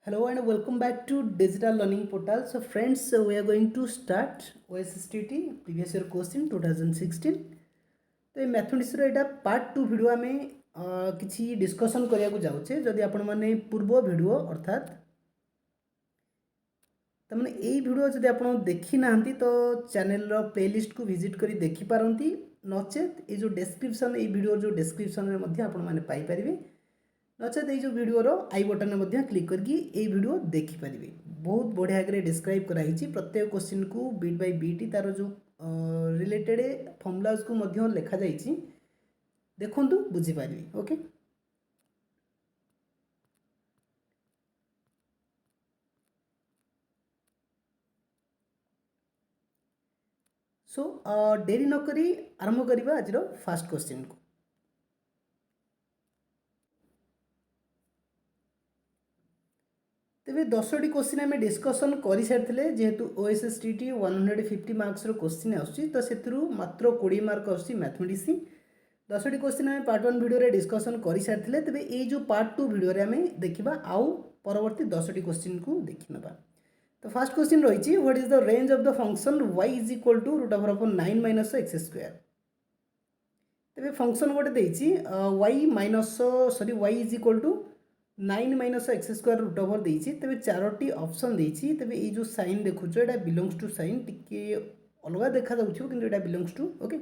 Hello and welcome back to Digital Learning Portal. So friends, we are going to start OSSTT previous year question 2016. तो ये mathematics रो एटा part 2 video आमे किछि discussion करिया को जाउछे जदि आपण माने पूर्व वीडियो अर्थात तमने एई वीडियो जदि आपण देखि नाहंती तो चैनल रो प्लेलिस्ट को विजिट करी देखि पारंती नचेत ए जो डिस्क्रिप्शन ए वीडियो जो डिस्क्रिप्शन रे मध्ये आपण माने पाई परिबे नचेत ये भिडर आई बटन में क्लिक करके ये वीडियो देखिपारे बहुत बढ़िया आगे डिस्क्राइब कराई प्रत्येक क्वेश्चन को बीट बाय बीट तार जो रिलेटेड फर्मुलाज को लिखा जाइए देखु बुझीपारे ओके। सो डेरी नक आरंभ करवा आज फास्ट क्वेश्चन को। तेरे 10टी क्वेश्चन आम डिस्कसन कर सारी जेहेतु OSSTT 150 मार्क्स क्वेश्चन आसूँ तो से मात्र 20 मार्क आसूँ मैथमेटिक्स 10टी क्वेश्चन आम पार्ट 1 वीडियो डिस्कसन कर सारी तेज ये पार्ट 2 वीडियो आम देखा आउ परवर्ती 10टी क्वेश्चन को देखी ना। तो फास्ट क्वेश्चन रही what is the range of the function y is equal to root over upon 9 minus x square. तेरे फंक्शन गोटे देती y minus sorry y is equal to 9 minus x square root over देती तेज 4टी option देती तेज ये जो sign देखुच ये belongs to sign T अलग देखा कि बिलोंग्स टू ओके।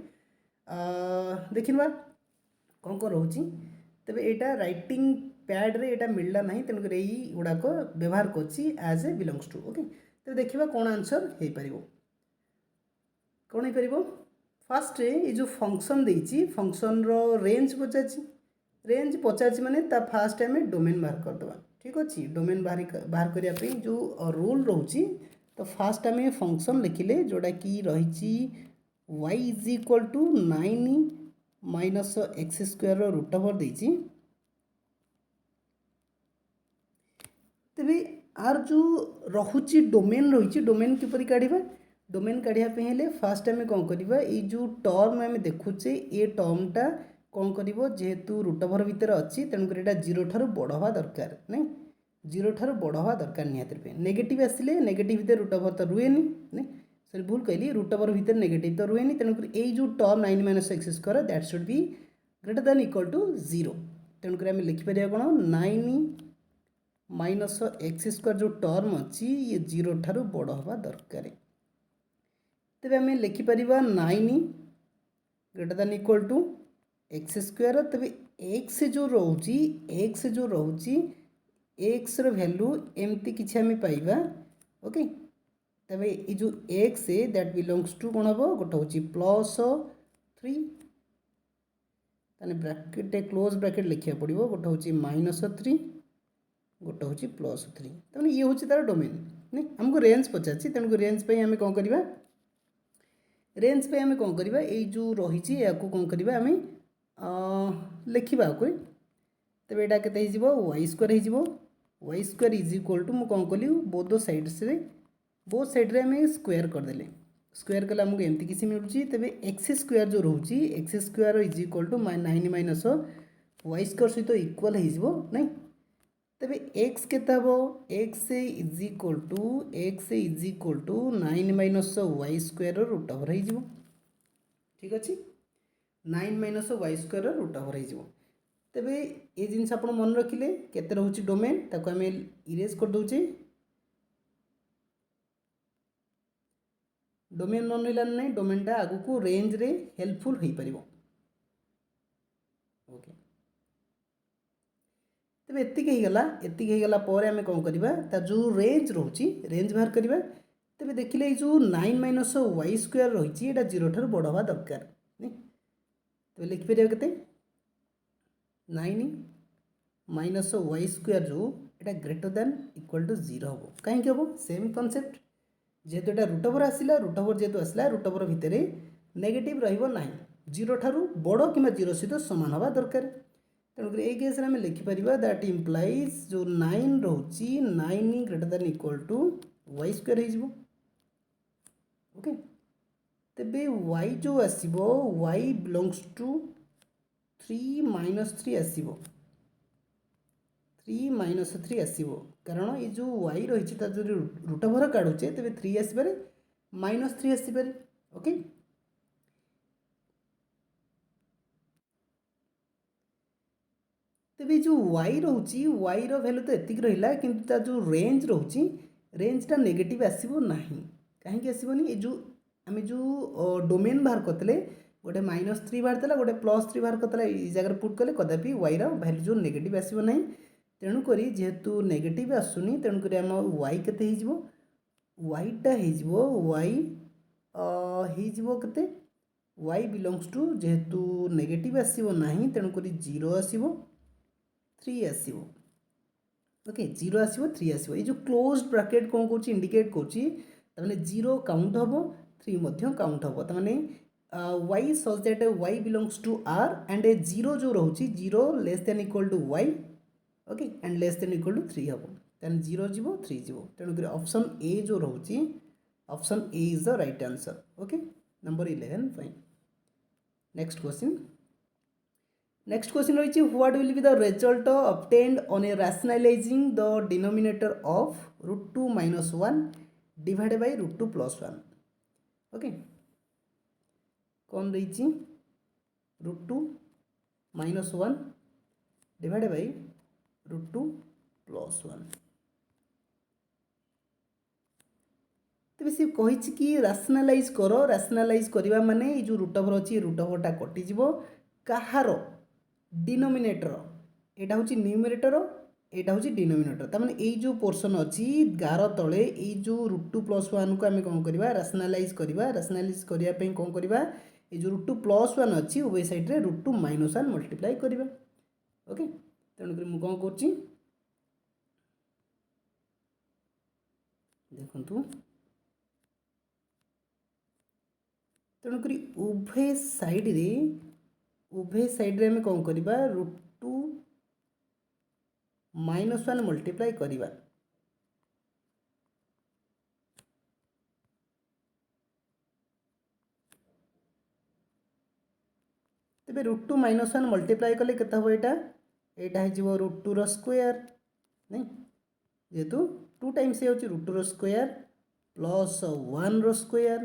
देखा कौन कौन रोचे तेज यहाँ राइटिंग पैड रे यहाँ मिलला ना तेणुक गुड़ाक व्यवहार करज ए बिलोंग्स टू ओके। तो देखा कौन आंसर हो पार कौन हो पार फास्ट ये जो फंक्शन देती फंक्शन रो रेंज पचार रेंज पचार माने ता फास्ट आम डोमेन बाहर करदे ठीक अच्छे डोमेन बाहर करने जो रूल रोचे तो फास्ट आम फंक्शन लिखिले जोड़ा कि रही y is equal to 9 minus x square root over देती तेरे आर जो रोचे डोमेन रही डोमेन किपर काढ़ा डोमेन काढ़ापे फास्ट आम कौन करवा ये जो टर्म आम देखुचे ये टर्मटा कौन कर जेहेतु रूट ओवर भितर अच्छी तेणुक यहाँ 0 ठार बड़ हवा दरकार नहीं 0 ठार बड़ हवा दरकार निहत नेगेटिव आसिले नेगेटिव भितर रूट ओवर तो रुए नहीं सॉरी भूल कहली रूट ओवर भितर नेगेटिव तो रुए तेणुक ये जो term 9 minus x square that should be greater than equal to 0 तेणुक आम लिखिपर कौन 9 माइनस एक्स स्क्वायर जो टर्म अच्छी ये 0 ठार बड़ हवा दरकार तेज आम लिखिपर 9 greater than equal to x square तब एक्स जो रोची एक्स वैल्यू एमती किसी आम पाइबा ओके। तब ये जो एक्स दैट बिलोंग्स टू कौन हम गोटे हूँ प्लस 3 ब्रैकेट क्लोज ब्रैकेट लिखा पड़ो गोटे हूँ माइनस 3 गोटे हूँ प्लस 3 तमें ये हूँ तार डोमेन नहीं आमको रेंज पचार तेणुक रेंज पे आम कौन करवा रेंज पे आम कौन करवा ये जो रही या कौन करवा आम लिखा तेज यहाँ के वाई स्क्वायर हो y square is equal to मुझे कौन कली बोथ साइड्रे आम स्क्वायर करदे स्क्वायर कले आमको एमती किसी मिलूँ तेज एक्स स्क्वायर जो रोचे x square is equal to 9 minus y square सहित इक्वल हो नहीं तेज एक्स केते हम x is equal to 9 minus y square root over हो ठीक अच्छे 9 minus y square root over हो तेरे ये जिनस आप मन रखिले केते रोचे डोमेन ताको आम इरेज कर दौचे डोमेन मन रहा ना डोमेनटा आगु को रेंज रे हेल्पफुल हो पार ओके। तेज एतिक होगला आम कौन करवा जो रेंज रोचे रेंज बाहर करवा तेज देखिले जो 9 माइनस वाई स्क्वायर रही है 0 ठार बड़ हवा दरकार नहीं तो लिखिपर के 9 माइनस वाई स्क्वायर जो यहाँ ग्रेटर दैन इक्वल टू 0 हम कहीं हम सेम कनसेप्ट जेहेतु यहाँ रूट ओवर आसला रूट ओवर जेहेतु आसला रूट ओवर भितर नेगेटिव रही 0 ठारू बड़ कि 0 सहित सामान हवा दरकार तेणुक ये केस आम लिखिपर दैट इम्प्लाइज जो 9 रोची 9 greater than equal to y square हो ओके। तेबे y जो आसीबो y बिलोंग्स टू 3 माइनस 3 आसीबो 3 माइनस 3 आसीबो कारण ये जो y रही रूट ओवर काढ़ुचे तेरे 3 आसपे -3 आसपे ओके। तेरे जो y रोची y वैल्यू तो एतिक रहा किंतु ता जो रेंज रोची रेंजटा नेगेटिव आसब ना कहीं आसबनी ये जो आम जो डोमेन बाहर करते गोटे -3 बाहर गोटे +3 बाहर करते जगह पुट कले कदापि y वैल्यू जो नेगेटिव आसब ना तेणुक जेहेतु नेगेटिव आसुनी तेणुक आम y केते yटा के y बिलोंग्स टू जेहेतु नेगेटिव आसब ना तेणुक 0 आसब 3 आसब ओके 0 आसब 3 आसब ये जो क्लोज्ड ब्रैकेट कौन कौन इंडिकेट करें 0 काउंट हम 3 काउंट हम तमाने y such that y belongs to r and a 0 जो रोचे 0 less than equal to y okay and less than equal to 3 हम देन 0 जीवो 3 जीवो तेणुक ऑप्शन ए जो रोचे option A is the right answer okay number 11 fine. Next question रही what will be the result obtained on a rationalising the denominator of √2 - 1 divided by √2 + 1 okay कौन रही √2 - 1 divided by √2 + 1 तेज सी कही कि rationalise कर rationalise करवा माने जो रूट ओवर अच्छी रूट ओवरटा कटिज कहार डिनोमिनेटर यहाँ हूँ न्यूमरेटर यहाँ हूँ डिनोमिनेटर तमाने ये जो पोर्सन अच्छी गार तले ये जो √2 + 1 को आम कौन करवा रैशनलाइज करने कौन करवा ये जो √2 + 1 अच्छी उभय साइड्रे √2 - 1 मल्टीप्लाई करवा ओके तेणुक मुझे कौन कर देखु तेणुक उभय साइड्रे आम कौन करवा √2 - 1 मल्टीप्लाई करवा तेरे √2 - 1 मल्टीप्लाई कले केते हम यहाँ √2 रो स्क्वायर नहीं जेहेतु 2 टाइम्स ये √2 रो स्क्वायर प्लस 1 रो square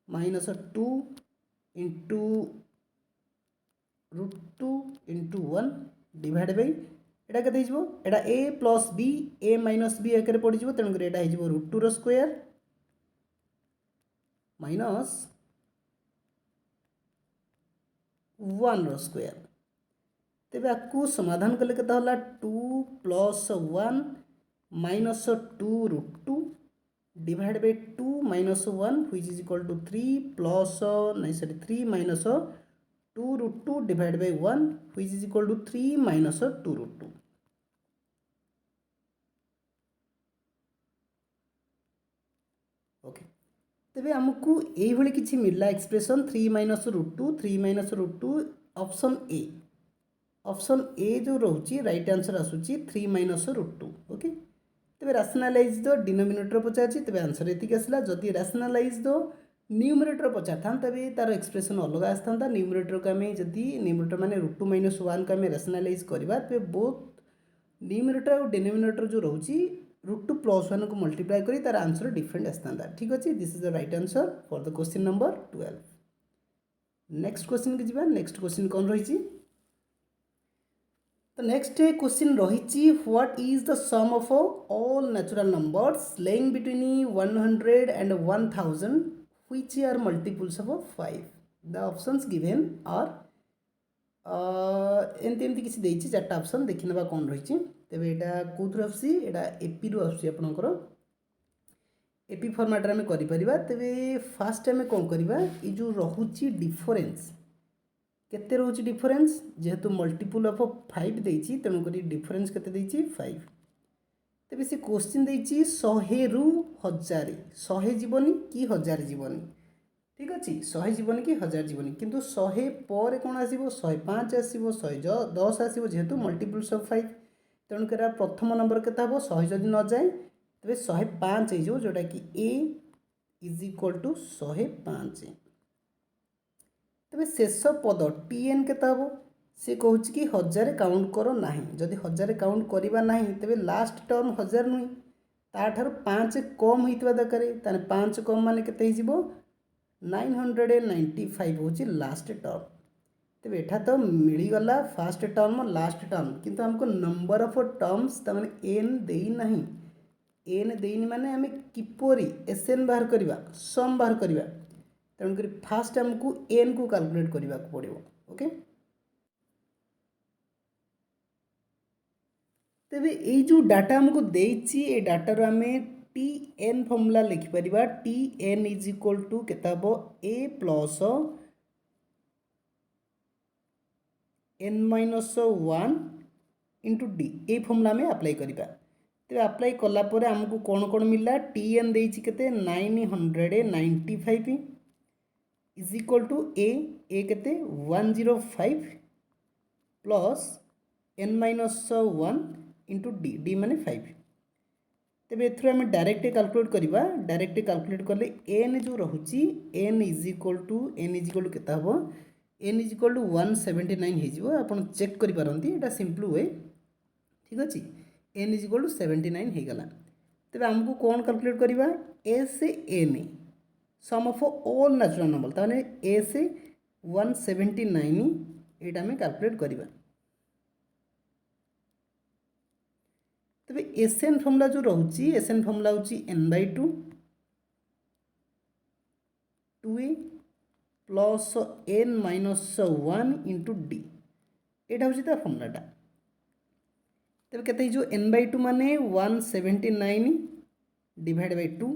-2 into √2 into 1 divide by एटा के एटा a + b a - b एक पड़ जाए तेणुक यहाँ √2 रो स्क्वायर माइनस 1 रो स्क्वायर तेज आपको समाधान कले के 2 + 1 - 2 √2 divide by 2 - 1 which is equal to 3 plus 2 √2 divide by 1 which is equal to 3 - 2 √2 okay तेरे आमको ये किसी मिलला एक्सप्रेशन 3 - √2 3 - √2 ऑप्शन ए जो रोचे राइट आंसर आसूची 3 - √2 ओके तेरे रैशनलाइज द डिनोमिनेटर पचार तेरे आंसर ये आसला जदि रैशनलाइज द न्यूमरेटर पचार था तेरे तार एक्सप्रेशन अलग आसता न्यूमरेटर को आम जदि न्यूमरेटर माने √2 - 1 को आम रैशनलाइज करवा तेरे बोथ न्यूमरेटर और डिनोमिनेटर जो रोचे √2 + 1 को मल्टीप्लाई करी तार आंसर डिफरेंट आसता ठीक अच्छे this is the right answer for the question number 12। Next question की जीवा नेक्स्ट क्वेश्चन कौन रही तो नेक्स्ट क्वेश्चन रही what is the sum of all natural numbers lying between 100 and 1000 which are multiples of 5 the options given are एमती एमती किसी देती चार्टा ऑप्शन देखी ना कौन रही तेज यहाँ कौन आसी एपी रु आपणकर एपी फर्माट आम कर तेज फास्ट आम कौन करवा ये जो रोचे डिफरेन्स केते रोचे डिफरेन्स जेहेतु मल्टीपल ऑफ 5 देती तेणुक डिफरेन्स केते 5 तेज से क्वेश्चन देती 100 रु 1000 100 जीवनी कि 1000 जीवनी ठीक अच्छे 100 जीवन कि 1000 जीवन किंतु 100 पर कौन आसो 105 आसो 110 आसो जेहेतु मल्टीपल्स ऑफ 5 तेणुक प्रथम नंबर के 100 जदि न जाए तेज 105 हो जोटा कि ए इज इक्वल टू 105 तेज शेष पद टीएन के से कहूँ कि 1000 काउंट करो ना जदि 1000 काउंट करवा ना तेरे लास्ट टर्म 1000 नुह ताठार 5 कम होता दरकार ताने 5 कम मान के 995 हूँ लास्ट टर्म। तेज एठा तो मिलगला फास्ट टर्म लास्ट टर्म किंतु हमको नंबर ऑफ टर्म्स तमाने एन देना एन देनी माने आम किपरि एसएन बाहर करवा सम बाहर करवा तेणुक फास्ट आमको एन को कैलकुलेट करने को पड़ो। ओके तेबे ये जो डाटा हमको देछि ए डाटार आम टी एन फर्मूला लिखिपर T N is equal to के A plus N minus 1 into D ये फर्मूला आम अप्लाई करवा। तेज अप्लाई कलापर आमको कौन कौन मिलला टी एन देछि केते 995 इज इक्वल टू ए केते 105 plus N minus 1 into d d माने 5। तेज एम डायरेक्ट कैलकुलेट करवा डायरेक्ट कैलकुलेट कले एन जो रोची एन इज इक्वल टू के एन इज इक्वल टू 179 हो आप चेक करें यहाँ सिंपल वे ठीक अच्छे एन इज इक्वल टू 79 हो गला। तेज आमको कौन कैलकुलेट करवा S n sum of all natural number ताने एस 179 यहाँ आम कैलकुलेट करवा। तेज एसएन फर्मूला जो रोची एसएन फर्मूला हूँ n/2 2a plus n minus 1 into D यहाँ हूँ तार फर्मूलाटा। तेज केते जो n/2 माने 179 डिवाइड बाय 2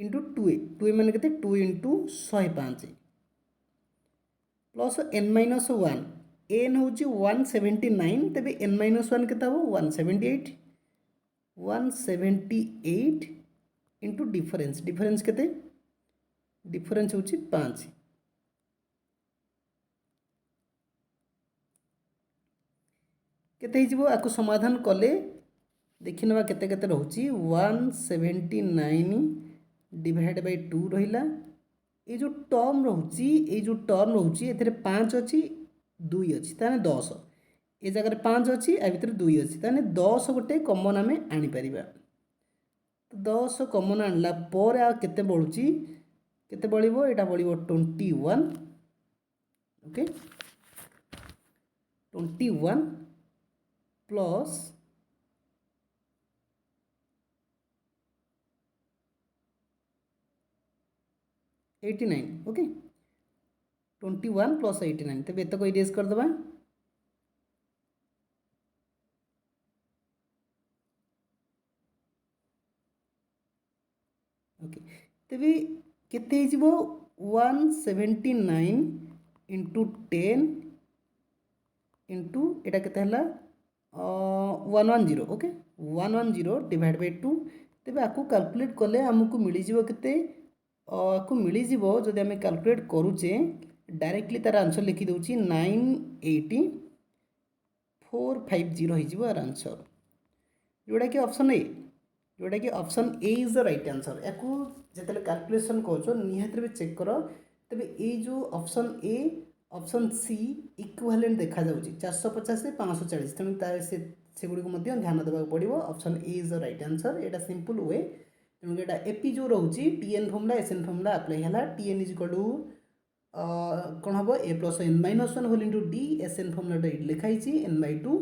इंटू 2a माने केते 2 into 105 plus n minus 1 n हूँ 179 तेज n माइनस 1 के 178 इंटू डिफरेन्स डिफरेन्स केते डिफरेन्स हूँ 5 केते आपको समाधान कले देखि नवा केते केते रहउची 179 डिवाइड बाय 2 रहिला ये जो टर्म रहउची एथिरे 5 अछि 2 अछि ताने 10 ए जगह 5 अच्छी आ भितर 2 अच्छी ताने 10 गोटे कमन आम आनीपर 10 कमन आणला पर आ केते बळुची केते बळिबो एटा बळिबो 21 ओके 21 प्लस 89 ओके 21 प्लस 89 तेज एतक इरेज करदे ओके तेबे केते हिजबो 179 इंटू 10 इंटू एटा केते हला 110 ओके 110 डिवाइड बाय 2 तेबे आकु कैलकुलेट कले हमकु मिली जिवो केते आकु मिली जिवो जदि हमें कैलकुलेट करूचे डायरेक्टली तार आंसर लिखि दउची 98450 हिजबो आर आंसर जोड़ा कि ऑप्शन ए जोटा कि option A is the right answer. याकू जिते कैलकुलेसन कर निहाती भी चेक कर तेरे ये जो option A option C equivalent देखा जाउची 450 से 540 तेणु से गुड़ी को ध्यान देवाक पड़ो option A is the right answer यहाँ सिंपल वे तेणु यहाँ एपी जो रोचे TN formula SN formula apply है टीएन इज इक्वल टू कौन हम A plus N minus 1 whole into D SN फर्मूलाटा लिखाई n/2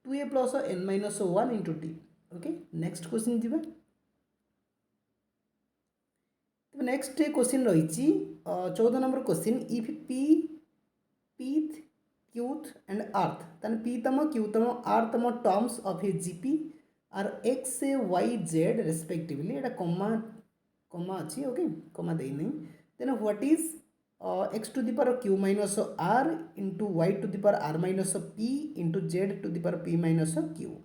2a plus N minus 1 into D okay next question जी नेक्स्ट क्वेश्चन रही 14 number question if P pth qth and rth ताने P तम Q तम are तम terms of a GP are x y z respectively एटा comma अच्छी okay comma दे नहीं then what is x to the power Q minus r into y to the power are minus P into z to the power P minus q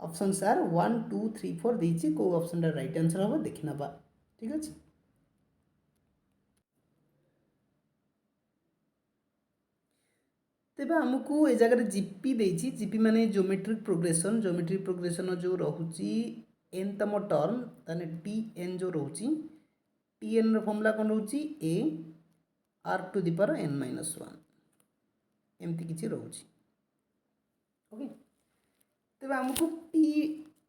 option are 1 2 3 4 देछि को option right answer हम देखि नबा ठीक अछि। तेबे हमको ए जगह जीपी देछि जीपी माने ज्योमेट्रिक प्रोग्रेशन जो रहुछि एन तम टर्म ताने टी एन जो रहुछि टी एन रो फॉर्मूला कोन रहुछि A are to the power N minus 1 एमती किसी रोचे ओके। तेज आमको टी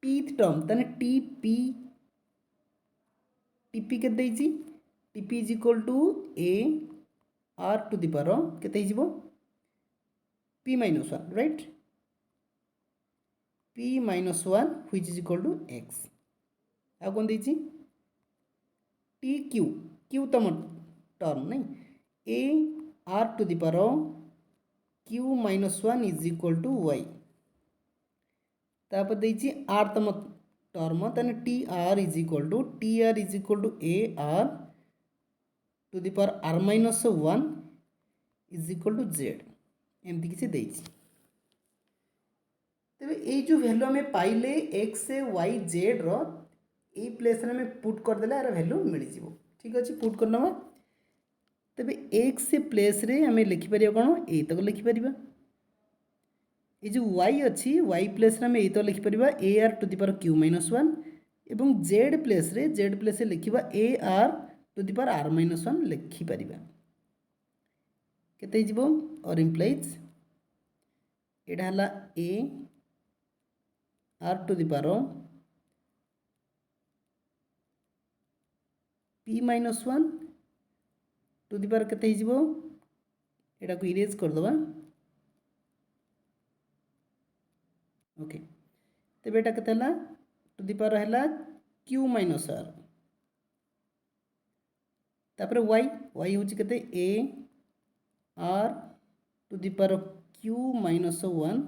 पीथ टर्म ताने टी पी टीपी के TP is equal to A R to the power के P minus one right P minus one which is equal to X आ कौन देती टी क्यू क्यू तुम term नहीं a are to the power Q minus one is equal to y तापर देती r तुम term ताने T r is equal to A R to the power are minus one is equal to z एमती किसी देती तेरे ये जो वैल्यू आम पाइले एक्स वाई जेड रे प्लेस आम पुट करदे यार वैल्यू मिल जाव ठीक अच्छे पुट कर नवा तेरे एक्स प्लेस रे आम लिखिपर कौन ये तक लिखिपर ये जो वाई अच्छी वाई प्लेस रे आम ये तो लिखिपर A are to the power Q minus one एवं जेड प्लेस लिखा A are to the power are minus one लिखिपर केते और इम्प्लाइज यहाँ A are to the power P minus one to the power केते यहाँ को इरेज करदे ओके तेज यहाँ के टू दी पावर है क्यू माइनस आर तापर वाई वाई हूँ के A are to the power Q minus one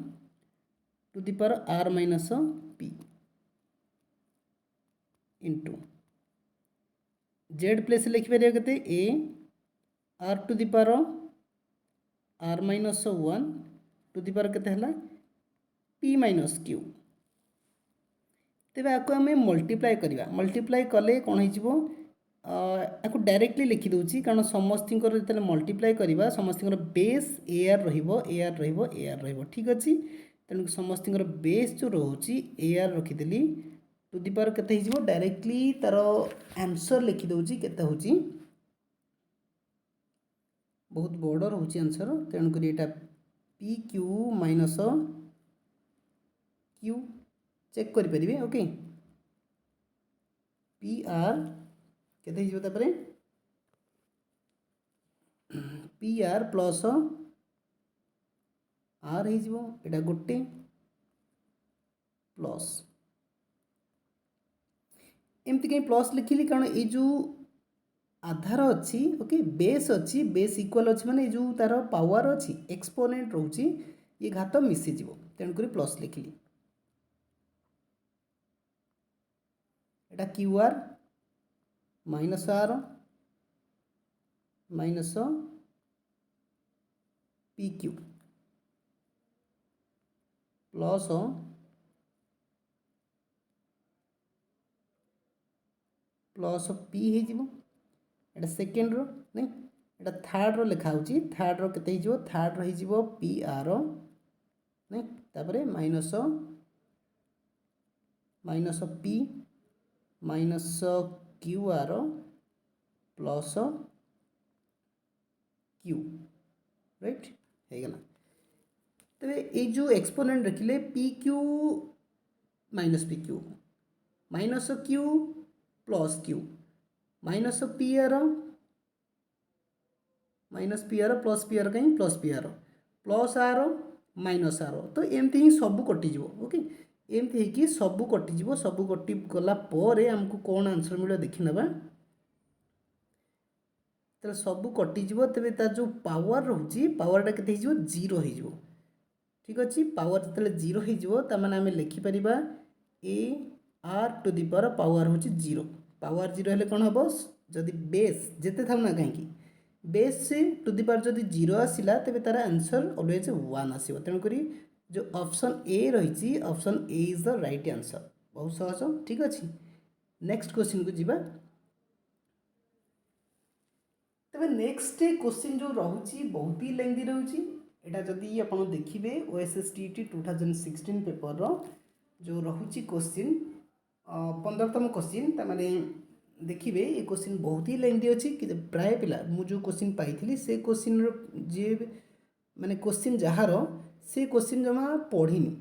to the power are minus P into Z place लिखिपर के A are to the power are minus one to the power के P minus Q तेज आपको आम multiply करवा multiply कले कौन हो डायरेक्टली लिखिदे कारण समस्त जो मल्टीप्लाए करवा समस्त बेस ए आर रो ठीक अच्छे तेणु समस्त बेस जो रोचे ए आर रखीदेली टू दी पावर के डायरेक्टली तार आंसर लिखिदे के बहुत बड़ रोचे आंसर तेणुक यहाँ P Q minus Q check करें ओके पी आर के पी आर प्लस आर हो गोटे प्लस एमती कहीं प्लस लिखिली कारण ये जो आधार अच्छी ओके बेस अच्छी बेस इक्वल अच्छी माने जो तार पावर अच्छी एक्सपोनेंट रोची ये घात मिसीज तेणुक प्लस लिखिली एटा q r minus r minus p q plus plus p हो सेकेंड रो नहीं एटा थर्ड रो लिखा होची थर्ड रो केते हो थर्ड रो पी आर नहीं तापरे minus minus P minus Q R plus Q right होगला तेरे ये जो एक्सपोनेंट रखिले P Q minus Q plus Q minus P R plus P R कहीं प्लस आर माइनस आर तो एमती ही सब कटिज ओके एमती है सब कटिज सब कटि गला आमको कौन आंसर मिले देखी ना तो सब कटिज तेरे तार जो पावर रोचे पावरटा के जीरो हो ठीक अच्छे पावर जो जीरो होने आम लिखिपर A are to the power हूँ जीरो पावर जीरो हेल्ले कौन हम जदि बेस जिते था ना कहीं बेस से टू दी पावर जदि जीरो आसला तेज तार आंसर ऑलवेज वन आसो तेणुक जो ऑप्शन ए रही option A is the right answer बहुत सहज ठीक अच्छे नेक्स्ट क्वेश्चन को जीवा तेज नेक्स्ट क्वेश्चन जो रोचे बहुत ही लेंदी रोचे यहाँ जदि आप देखिए OSSTT 2016 पेपर जो रोचे क्वेश्चन 15तम क्वेश्चन तमाने देखिए ये क्वेश्चन बहुत ही लेंदी अच्छी कि प्राय पिला मुझे क्वेश्चन पाई से क्वेश्चन जी माने क्वेश्चन जार से क्वेश्चन जमा पढ़ीनी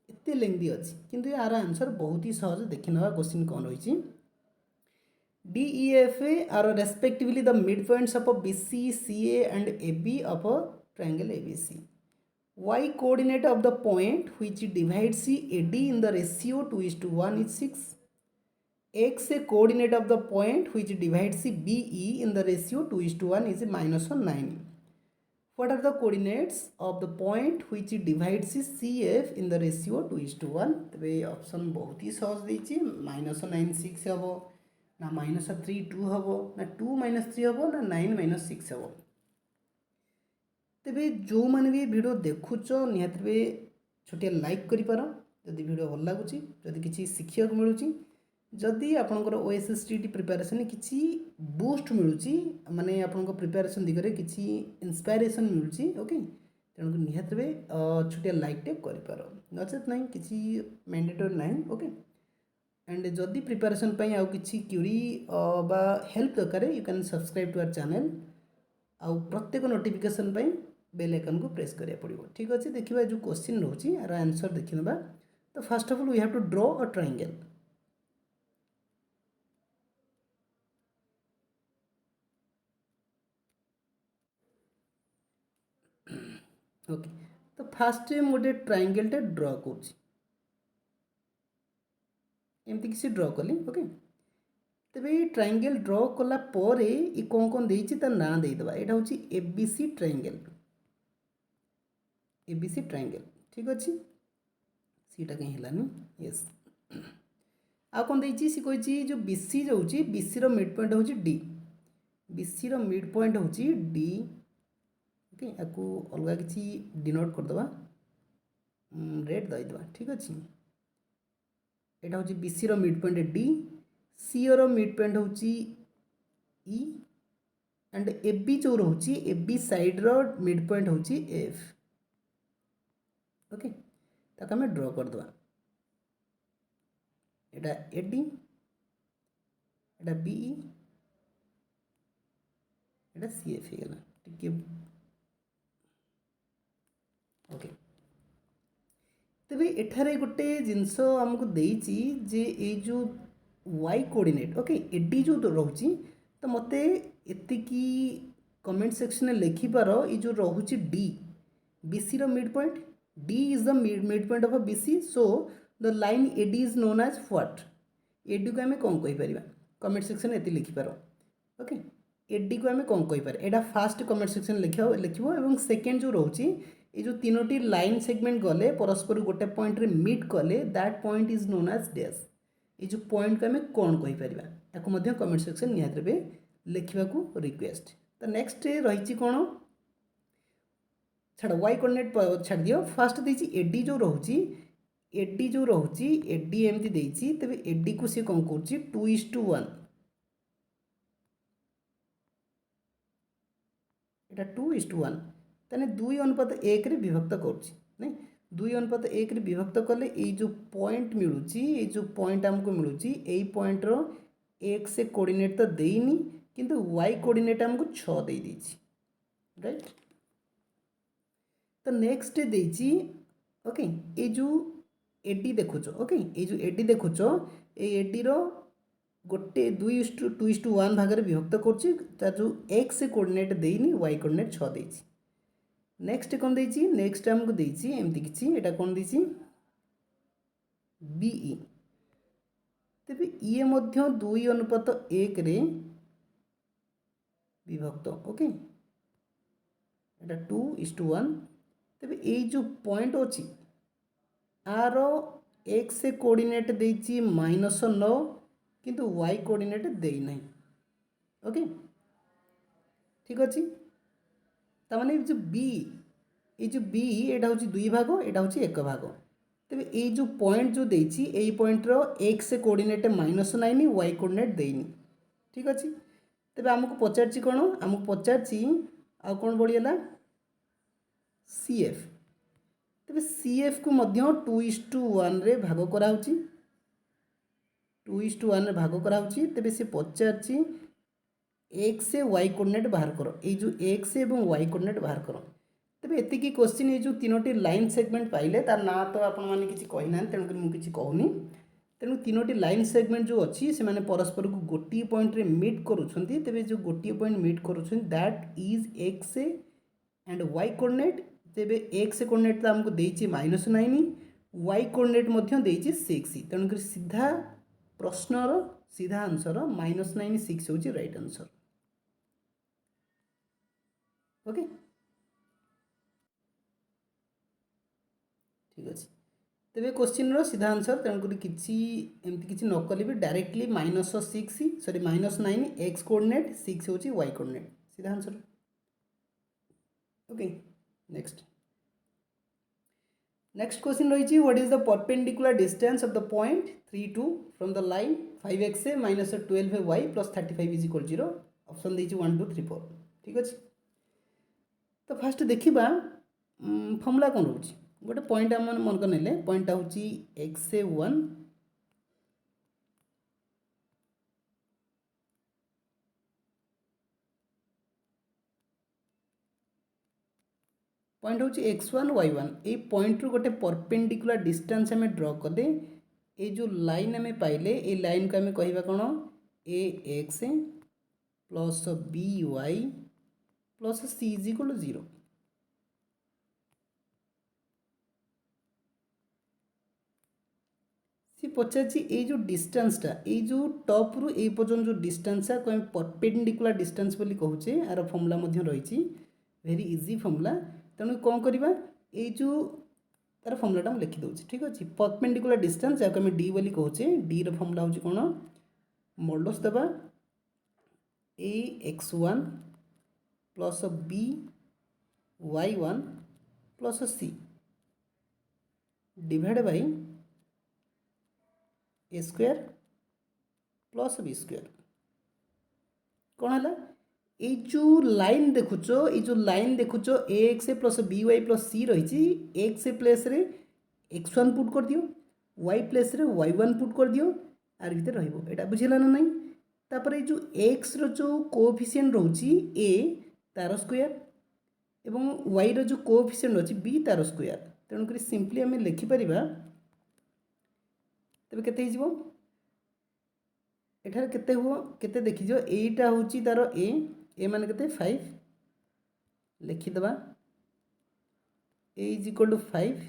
एत लेंदी अच्छी किंतु यार आंसर बहुत ही सहज देखी ना क्वेश्चन कौन रही DEFA are respectively the midpoints of a BC, CA and AB of a triangle ABC. Y coordinate of the point which divides AD in the ratio 2:1 is 6. X coordinate of the point which divides BE in the ratio 2:1 is -9. What are the coordinates of the point which divides CF in the ratio 2:1? तबे option बहुत ही सहज देछि -9 6 हबो ना -3 2 हबो ना 2 -3 हबो ना 9 -6 हबो। तेबे जो माने भी वीडियो देखुच निहाती बे छोटिया लाइक करि पारो जदि वीडियो भल लागुची जदि किछि शिखिया को मिलुची जदि आपनकर OSSTT प्रिपरेशन किछि बूस्ट मिलुची माने आपनकर प्रिपरेशन दिगरे किछि इंस्पिरेशन मिलुची ओके तेणु निहाती बे छोटिया लाइक टे करि पारो नचेत नहीं किछि मैंडेटरी नहीं ओके एंड जदि प्रिपरेशन पई आउ किछि क्यूरी बा हेल्प दरकार you can subscribe to our channel आउ प्रत्येक नोटिफिकेशन पई बेल आइकन को प्रेस करिया पड़िबो ठीक अछि देखिबा जो क्वेश्चन रहउची आर आंसर देखिनबा तो first of all we have to draw a triangle okay तो फास्ट मोटे ट्रायंगल टे ड्रॉ करछि एमती किसी ड्रॉ कली ओके तेबे ट्रायंगल ड्रॉ कला परे ई कौन देछि त ना दे दबा एटा होछि ABC ट्रायंगल ABC ट्रायंगल ठीक अछि सीटा कहीं हेलानी यस आ कौन देछि सी कहछि जो BC जाउछि BC रो मिड पॉइंट होछि D BC रो मिड पॉइंट होछि D ओके आकु अलगा किछि डिनोट कर दबा रेड दई दबा ठीक अछि एटा होछि BC रो मिड पॉइंट D C रो मिड पॉइंट होछि E एंड AB जो रहउछि AB साइड रो मिड पॉइंट होछि F ओके ताका मैं ड्रॉ कर दवा एटा AD Etah BE Etah CF हेगला टिके ओके तबे एठारे गोटे जिंस हमको देइछि जे ए जो y कोऑर्डिनेट ओके AD जो रहउछि तो मते एतिकी कमेंट सेक्शन में लिखि पारो ई जो रहउछि D BC रो mid point D is the midpoint of a BC so the line AD is known as what AD को हमें कौन कहि परिबा कमेंट सेक्शन एति लिखि पारो ओके AD को हमें कौन कहि पारे एटा फर्स्ट कमेंट सेक्शन लिखिबो एवं सेकंड जो रहउछि ए जो तीनोटी लाइन सेगमेंट गले परस्पर गोटे पॉइंट रे मीट कले that point is known as dash ये जो पॉइंट को हमें कौन कहि परिबा याको मध्य कमेंट सेक्शन निहात रे लिखिबा को रिक्वेस्ट तो नेक्स्ट रहिछि कोन छाड़ y कोऑर्डिनेट छाड़ दियो फर्स्ट देछि AD जो रहउछि AD एमती देछि तबे AD को से कोन करछि 2:1 एटा 2:1 तने 2:1 रे विभक्त करछि नै 2:1 रे विभक्त कले ए जो पॉइंट मिलुछि ए जो पॉइंट हमको मिलुछि ए पॉइंट रो x कोऑर्डिनेट तो देइनी किंतु y कोऑर्डिनेट हमको 6 दे देछि राइट तो नेक्स्ट देछि ओके ए जो AD देखुछो ओके ए जो AD देखुछो ए AD रो गोटे 2:1 भाग रे विभक्त करछि ता जो x कोऑर्डिनेट देइनी y कोऑर्डिनेट 6 देछि नेक्स्ट कोन देछि नेक्स्ट हमको देछि एमती किछि एटा कोन देछि BE तबे ये मध्य 2:1 रे विभक्त ओके एटा 2:1 तबे ए जो पॉइंट अछि आरो x कोऑर्डिनेट देछि -9 किंतु y कोऑर्डिनेट देइ नै ओके ठीक अछि ता माने जो b ए जो b एटा होछि 2 भाग एटा होछि 1 भाग तबे ए जो पॉइंट जो देछि ए पॉइंट रो x कोऑर्डिनेट -9 y कोऑर्डिनेट देइनी ठीक अछि तबे हमको पचारछि कोन हमको पचारछि आ कोन बढियला CF तबे CF को मध्य 2:1 रे भाग कराउछि 2:1 रे भाग कराउछि तबे से पचारछि x से y कोऑर्डिनेट बाहर करो ए जो x एवं y कोऑर्डिनेट बाहर करो तेज एतिकी क्वेश्चन ये जो तीनोटी लाइन सेगमेंट पाइले तार ना तो आपण मैंने किसी कही ना तेणुक मुझे कहूनी तेणु तीनोटी लाइन सेगमेंट जो अच्छी से मैंने परस्पर को गोटे पॉइंट रे मीट करुँच तेज जो गोटे पॉइंट मीट करुँच that is X and Y coordinate तेज एक्स कोऑर्डिनेट तो आमको देछि -9 वाई कोऑर्डिनेट देछि 6 तेणुक सीधा प्रश्नर सीधा आंसर -9 6 हूँ राइट आंसर ओके ठीक अच्छे तेरे क्वेश्चन रो सीधा आंसर तेणुक किसी एमती किसी न कले भी डायरेक्टली -6 सॉरी -9 एक्स कोऑर्डिनेट 6 हूँ वाई कोऑर्डिनेट सीधा answer okay next next question रही what is the perpendicular distance of the point 3 2 from the line 5x -12y + 35 is equal 0 option देछि 1 2 3 4 ठीक अच्छे तो फास्ट देखा फर्मूला कौन रोचे गोटे पॉइंट आम मन को नेले पॉइंटा हूँ x1 पॉइंट हूँ x1 y1 ये पॉइंट रू गोटे परपेंडिकुलर डिस्टेंस आम ड्र कले ये जो लाइन आम पाइले ये लाइन को आम कह कौन A X plus B Y plus C is equal 0 सी पचार ये जो डिस्टेंसटा ये जो टॉप रु ए पर्यटन जो डिस्टेंस को हम परपेंडिकुलर डिस्टेंस बोली कहूचे यार फर्मूला रही वेरी इजी फर्मूला तेणु कौन करवा ये जो तार फर्मूलाटा मुझे लिखिदे ठीक अच्छे परपेंडिकुलर डिस्टेंस या डी बोली कहूचे डी फर्मूला हूँ कौन मॉडुलस देवा A x1 plus B y1 plus C divide by A square plus B square कौन है ये जो लाइन देखुच ये जो लाइन देखुच A X plus B Y plus C रही एक्स प्लेस रे x1 पुट कर दियो वाई प्लेस रे y1 पुट कर दियो आर भीतर रहा बुझेगा ना नहीं तापर ये जो एक्स रो कोएफिशिएंट रोची ए तार स्क्वायर एवं वाई रो जो कोएफिशिएंट अच्छी बी तार स्क्वायर तेणुक सिंपली आम लिखिपर तेज केते एठार केते हुआ केते देखिज एटा हूँ तार ए मान केते 5 लिखिदबा ए इज इक्वल टू 5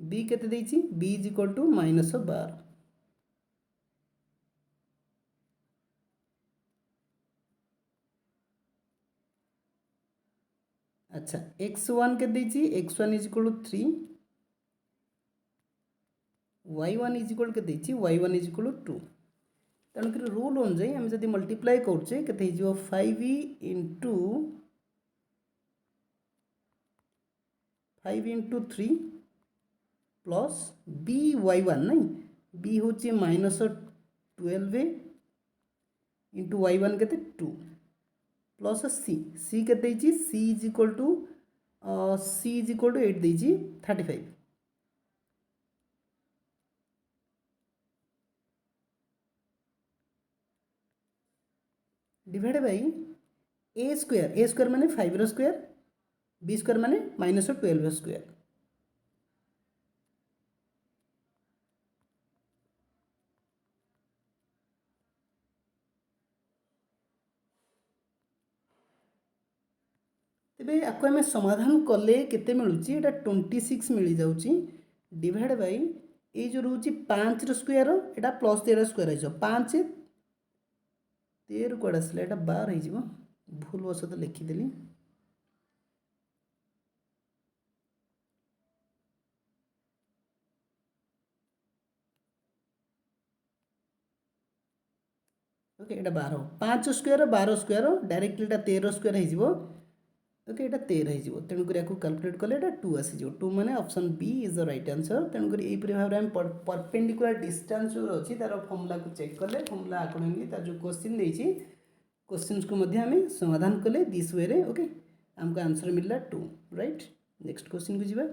बी केते देछि बी इज इक्वल टू -12 अच्छा x1 के देछि x1 is equal to 3 y1 is equal के देछि y1 इज इक्वल टू 2 तेणुक रूल अनुजाई आम जब मल्टीप्लाई करुचे के 5 इंटू 3 प्लस बी y1 नहीं बी हूँ -12 इंटू y1 के 2 प्लस सी के सी इज इक्वल टू 8 देछि 35 डिवाइड बाई ए स्क्वायर माने 5 रो स्क्वायर बी स्क्वायर माने -12 रो स्क्वायर तेबे आपको आम समाधान कले केते मिलुची एटा 26 मिल जाउची डिवाइड बाई ये जो रोची 5 रो स्क्वायर एटा प्लस 13 स्क्वायर हो 5 13 कौड़ आसला यहाँ 12 हो भूल बस तो लिखिदेली ओके यहाँ 12 5 स्क्वायर 12 स्क्वायर डायरेक्टली 13 स्क्वायर हो ओके यहाँ 13 हो तेणुक कैलकुलेट कले 2 आसीज 2 माने option B is the right answer तेणुक यहीपरि भाव में परपेंडिकुलर डिस्टेंस जो अच्छी तार फर्मूला को चेक कले फर्मूला अकॉर्डिंगली तार जो क्वेश्चन देछि क्वेश्चन को आम समाधान कले दिस वे रे ओके आमको आंसर मिलला 2 राइट नेक्स्ट क्वेश्चन को जीवा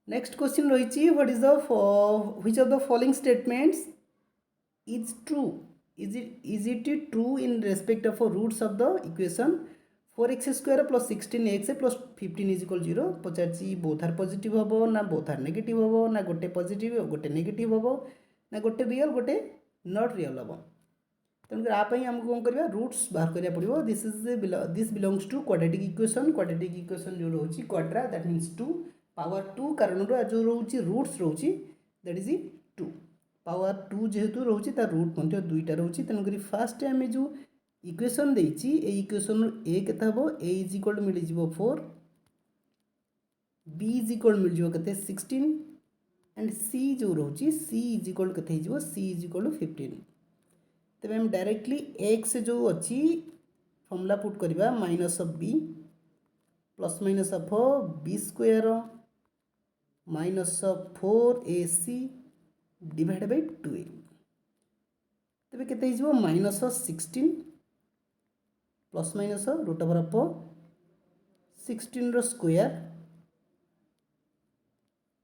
नेक्स्ट क्वेश्चन रही what is the which of the following statements is true is it true in respect of roots of the equation 4x square plus 16x plus 15 is equal 0 पचार both are positive हम ना both are negative हम ना गोटे positive गोटे negative हम ना गोटे रियल गोटे नॉट रियल हम तेणुक आमको कौन करवा रूट्स बाहर करा पड़ो this belongs to quadratic equation जो रोचे क्वाड्रा दैट मीन्स 2 पावर 2 कारण जो रोचे रूट्स रोचे दैट इज 2 पावर 2 जेहेतु रोचे तार रूट मध्य दुईटा रोचे तेणुक फास्ट आम जो इक्वेशन देछि ए इक्वेशन ए केते हबो ए इज इक्वल टू मिल जिवो 4 बी इज इक्वल मिल जिवो केते 16 एंड सी जो रोची सी इज इक्वल केते जिवो सी इज इक्वल टू 15 तबे हम डायरेक्टली x जो अछि फॉर्मूला पुट करबा minus of b plus minus of b square minus of 4ac divide by 2a तबे केते जिवो minus of 16 plus minus root over of 16 रो square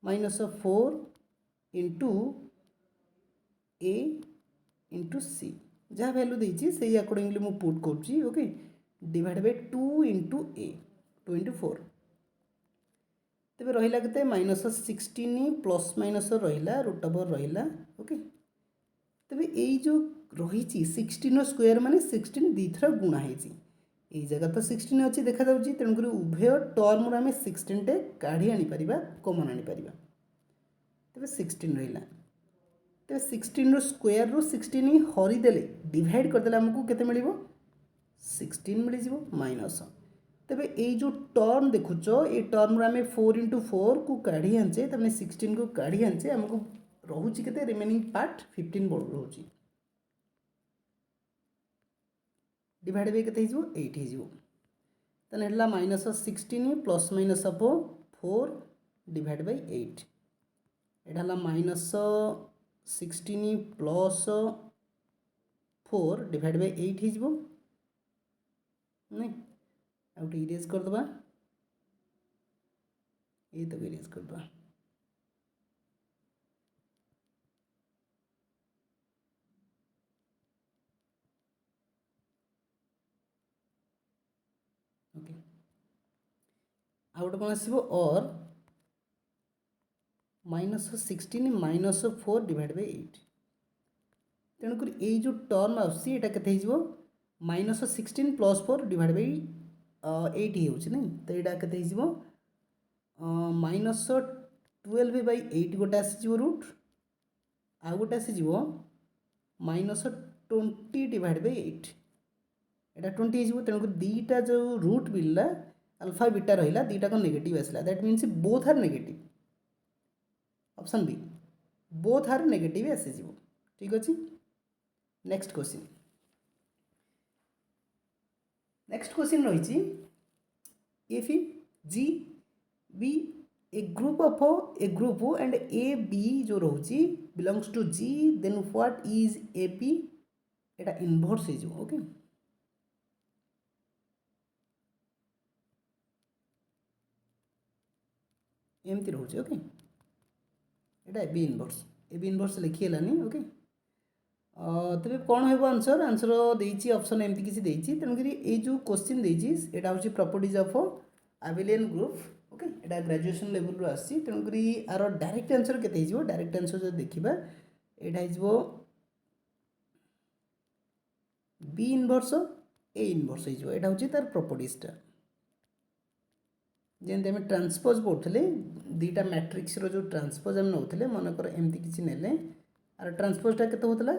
minus 4 into a into c जहाँ value देती से अकॉर्डिंगली मु put करुँची okay divide by 2 into a 2 into 4 तेज रहा के माइनस 16 प्लस माइनस रहा रूट ओवर रहा ओके तेज यही जो रही 16 स्क्वायर माने 16 दी थर गुणा होती जगह तो 16 अच्छी देखा जाऊँगी तेणुक उभय टर्म आम 16 टे काढ़ी आनीपर कमन आनीपर तेज 16 रहा तेज 16 रो स्क्वायर रू 16 हरिदेले डिवाइड करदे आमको केते मिल 16 मिल माइनस तेज ये जो टर्म देखुच ये टर्म आम 4 इंटू 4 को काढ़ी आनचे तमें 16 को काढ़ी आनचे आमको रोचे के रिमेनिंग पार्ट 15 रोचे डिवाइड बाय केते हिजो 8 हिजो तने हला minus 16 plus minus of 4 divide by 8 एटा हला माइनस 16 प्लस 4 डिवाइड बाय 8 हिजो नहीं आउट इरेज कर दबा ये तो इरेज कर दबा ओके आउट कौन आसो और माइनस 16 माइनस 4 डिवाइड बाय 8 तेणुक ये जो टर्म आटा के माइनस 16 प्लस 4 डिवाइड बाय 8 हो तो यहाँ के माइनस 12 बाय 8 गोटे आसीज रूट आउ गोटे आसीज माइनस 20 डिवाइड बाय 8 एटा 20 हो तेणुक दीटा जो रूट मिलला अल्फा बीटा रहा दीटा को नेगेटिव आसला that means both are negative option B both are negative आसीज ठीक अच्छे नेक्स्ट क्वेश्चन रही if G be a group and a b जो रोची belongs to G then what is a p एटा इनवर्स हो ओके एमती रोचे ओके एटा ए बी इनवर्स लिखिलानी ओके तेज कौन हो आंसर आंसर देती ऑप्शन एमती किसी देती तेणुक ये जो क्वेश्चन देती यहाँ हूँ प्रॉपर्टीज ऑफ आबिलियन ग्रुप ओके यहाँ ग्रेजुएशन लेवल रू आसी तेणुक यार डायरेक्ट आंसर केते हो डायरेक्ट आंसर जो देखा यहाँ हो बी इनवर्स ए इनवर्स हो यहाँ हूँ तार प्रॉपर्टीजटा जमी आम ट्रांसपोज पढ़ुले दीटा मैट्रिक्स रो जो ट्रांसपोज आम नौले मनकर एमती किसी नेले आर ट्रांसपोजटा केते होतला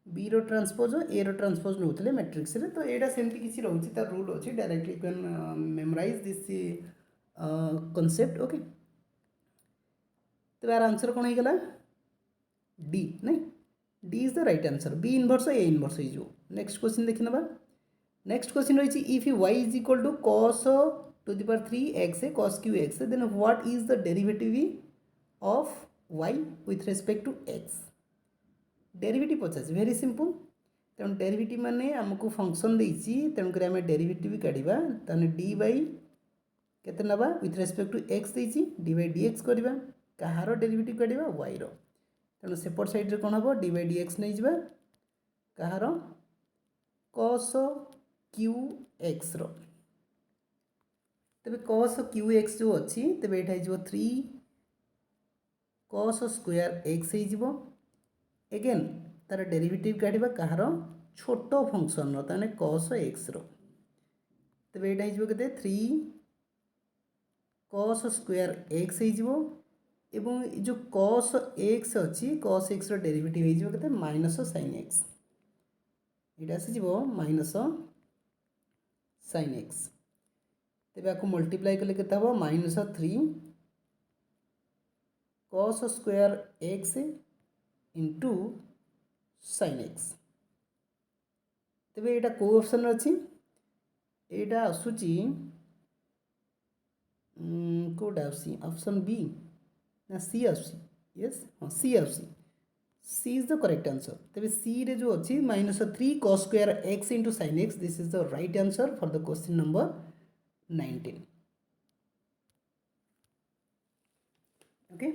बी रो ट्रांसपोज ए रो ट्रांसपोज नौले मैट्रिक्स रे तो यहाँ सेमती किसी रोचे तार रूल अच्छी directly you can memorise this concept okay तो यार आंसर कौन होगा डी नहीं D is the right answer B inverse A inverse हो नेक्स्ट क्वेश्चन देखी ना नेक्स्ट क्वेश्चन रही if y is equal to cos to the power 3x है cos cube x then what is the derivative of y with respect to x derivative पचास very simple तेणु derivative माने आमको function देती तेणुक आम derivative काढ़ा ताने डी बाई केते नबा विथ रेस्पेक्ट टू x देती डी बाई डी एक्स करवा कहार डेरिवेटिव काढ़ा y रो तेणु सेपट साइड रे कौन हम डी बाई डी एक्स नहीं जावा कहार cos क्यू x रो तेरे cos क्यू एक्स जो अच्छी तेरे ये 3 cos स्क्वायर एक्स हो एगेन तार डेरिवेटिव काढ़ा कहार छोट फंक्शन ताने cos एक्स तेरे ये के 3 cos स्क्वायर एक्स एवं जो cos एक्स अच्छी cos एक्स डेरिवेटिव हो माइनस sin एक्स ये आसीज माइनस sin एक्स तेरे आपको मल्टीप्लाई कले के minus 3 cos square x into sin x तेरे यहाँ कौ ऑप्शन अच्छी यहाँ आसूची कौटा ऑप्शन बी ना सी आसूसी यस हाँ सी आसूसी C is the correct answer तेरे सी रे जो अच्छी minus 3 cos square x into sin x this is the right answer for the question number 19 okay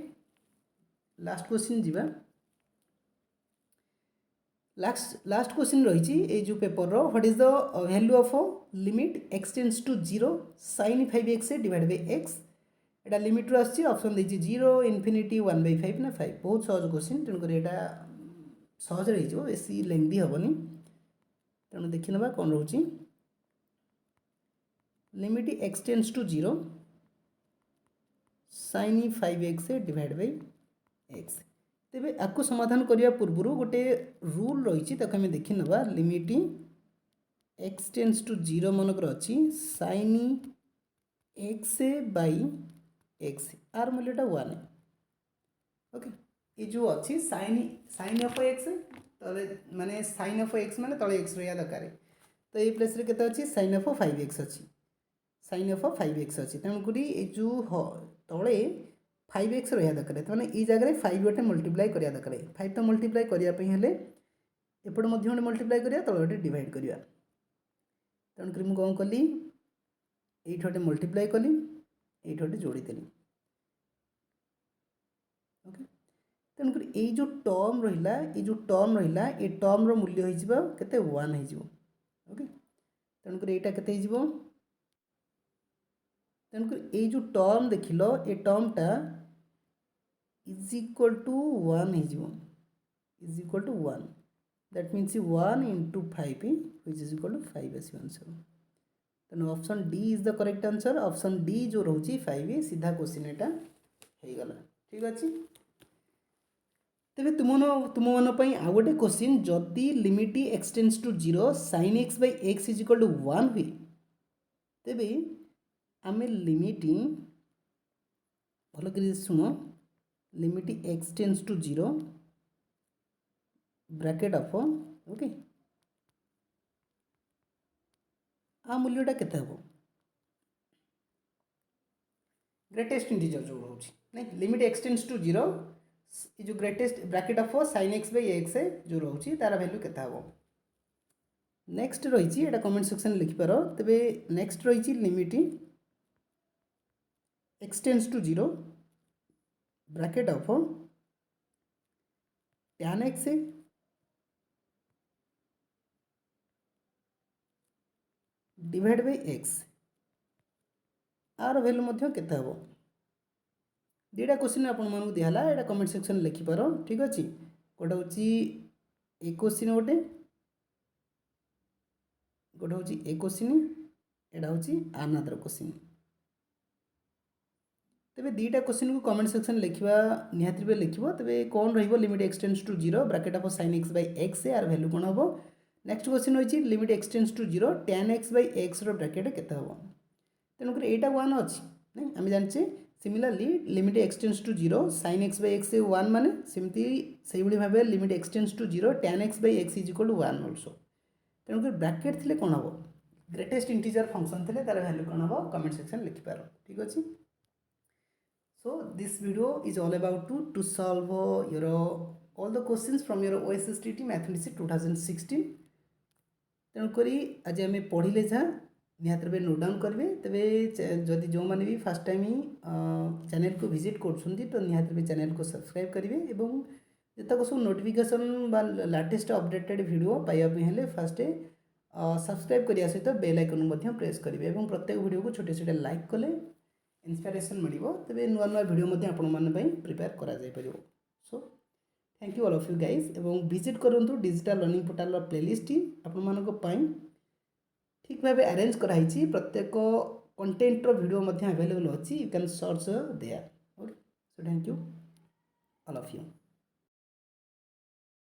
last question जीवा लास्ट क्वेश्चन रही जो पेपर रो what is the value of limit x tends to 0 sin 5x divide by x एटा limit रो आछि option देछि 0 infinity 1/5 ना 5 बहुत सहज क्वेश्चन तेणुक एटा सहज रही जो बेसी लेंथी हेबनी तेणु देखि नबा कोन रहउछि limit x tends to 0 sin 5x divide by x तेबे आपको समाधान करिया पूर्व गोटे रूल रही आम देखी ना लिमिट एक्स टेंड्स टू 0 मनकर अच्छी sin x बाई एक्स आर मूल्यटा 1 ओके ये जो अच्छी sin ऑफ एक्स तले माने sin ऑफ एक्स माने तले एक्स रहा दरकार तो ये प्लेस रे केते अच्छी sin ऑफ 5x अच्छी sin ऑफ 5x अच्छी तेणुक ये जो तले 5x रहा दरकार तो मैंने ये जगह 5 गोटे मल्टीप्लाई करा दरकार 5 तो मल्टीप्लाई करने एपटे गोटे मल्टीप्लाई करा तले गोटे डिवाइड करा तेणुक मुझे कौन कली ये गोटे मल्टीप्लाई कली ये गोटे जोड़ीदेली ओके तेणुक ये जो टर्म रहा ये जो टर्म रहा ये टर्म रो मूल्य हो केते 1 हो ओके तेणुक यहाँ केते हो तेणुक ये जो टर्म देखिल ये टर्मटा is equal to 1 is equal to 1 that means 1 into 5 which is equal to 5 as answer तेणु option D is the correct answer option D जो रोचे 5 सीधा क्वेश्चन एटा हो गला ठीक अच्छे तेरे तुम मान आउ गोटे क्वेश्चन जदि limit x tends to 0 sin x by x is equal to 1 हुए तेरे आम लिमिट भल कर शुण limit x tends to 0 bracket of okay आ मूल्यटा केते हम ग्रेटेस्ट इंटीजर जो रोचे नहीं लिमिट एक्स टेंड्स टू 0 जो greatest bracket of sin x by x जो रोचे तार वैल्यू केते हम नेक्स्ट रही कमेंट सेक्शन लिखिपार तेरे नेक्स्ट रही limit x tends to 0 bracket of tan x divide by x आर वैल्यू मध्य केते हम दुटा क्वेश्चन आपको दिहला यहाँ कमेंट सेक्शन लिखिपार ठीक अच्छे गोटे हूँ ए क्वेश्चन गोटे गोटे हूँ ए क्वेश्चन यहाँ हूँ अनदर क्वेश्चन तेरे दुटा क्वेश्चन को कमेंट सेक्शन लिखा निहाती लिख तेरे कौन limit x tends to 0 bracket of sin x by x यार वैल्यू कौन हम नेक्स्ट क्वेश्चन रही limit x tends to 0 tan x by x bracket केते हम तेणुक यहाँ 1 अच्छी नहीं आम जाने similarly limit x tends to 0 sin x by x 1 माने सेमती से भाव limit x tends to 0 tan x by x is equal to 1 also तेणुक bracket थे कौन हम ग्रेटेस्ट इंटीजर फंक्शन थे तार वैल्यू कौन हम कमेंट सेक्शन लिखिपार ठीक अच्छे so this video is all about to solve your all the questions from your OSSTT Mathematics 2016 तेणुक आज आम पढ़ले जहाँ निहत नोट डाउन करेंगे तेज जदि जो मैंने भी फास्ट टाइम ही चैनल को विजिट कर तो निहत चैनल को सब्सक्राइब करेंगे और जितक सब नोटिफिकेशन बा लेटेस्ट अपडेटेड वीडियो पाइबा फास्ट सब्सक्राइब करने सहित बेल आइकन प्रेस करेंगे और प्रत्येक वीडियो को छोटे छोटे लाइक कले इंस्पिरेशन मिल तेज नुआ नुआ भिड आपण प्रिपेयर कर so thank you all of you guys एवं विजिट करूँ डिजिटल लर्निंग पोर्टाल प्लेलिस्ट आपण ठीक भाव अरेंज कराई प्रत्येक कंटेंट वीडियो अवेलेबल अच्छी you can search there okay so thank you all of you.